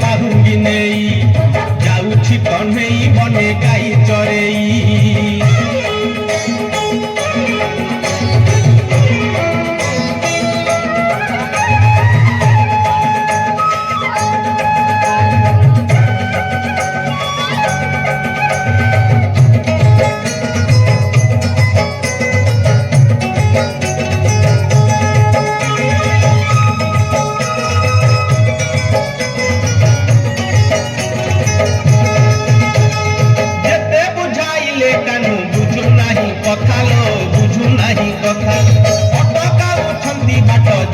ପାହୁଙ୍ଗି ନେଇ ଯାଉଛି କହ୍ନେଇ ବନେ ଗାଈ ଚରେଇ।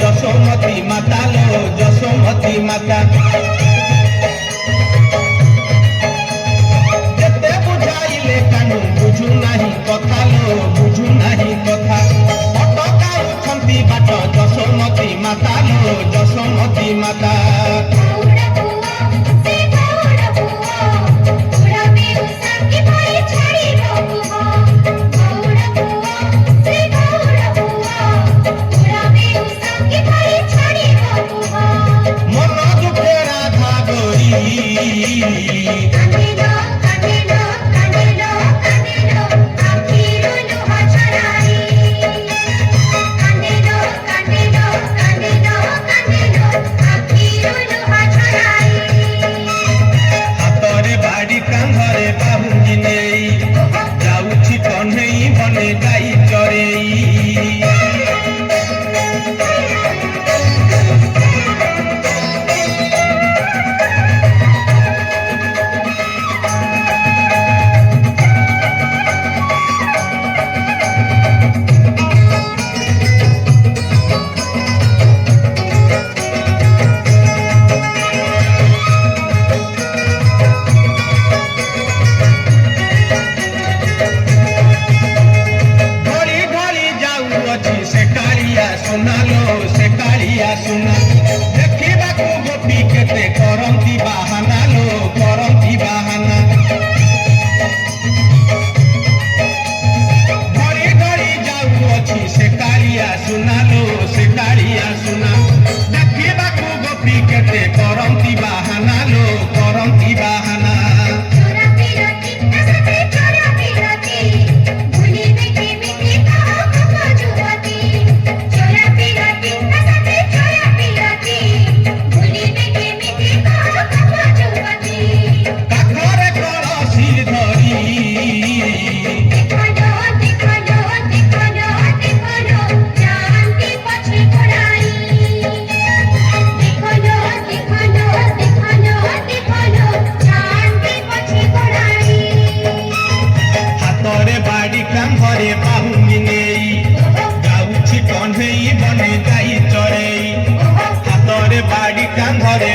যশোমতী মাতা লো যশোমতী মাতা যেতে বুঝাইলে কানু বুঝু নাহি কথা লো বুঝু নাহি কথা অটকাউଛନ୍ତି বাট যশোমতী মাতা লো যশোমতী মাতা। ଦେଖିବାକୁ ଗୋପୀ କେତେ କରନ୍ତି ବାହାନା ଲୋ କରନ୍ତି ବାହାନା। ଘଡ଼ି ଘଡ଼ି ଯାଉଅଛି ସେ କାଳିଆ ସୁନା ଲୋ ସେ କାଳିଆ ସୁନା। ଦେଖିବାକୁ ଗୋପୀ କେତେ କରନ୍ତି ବାହାନା ଲୋ କରନ୍ତି ବାହାନା। ଘରେ ପାହୁଙ୍ଗି ନେଇ ଯାଉଛି କହ୍ନେଇ ବନେ ଗାଈ ଚରେଇ। ହାତରେ ବାଡ଼ି କାନ୍ଧରେ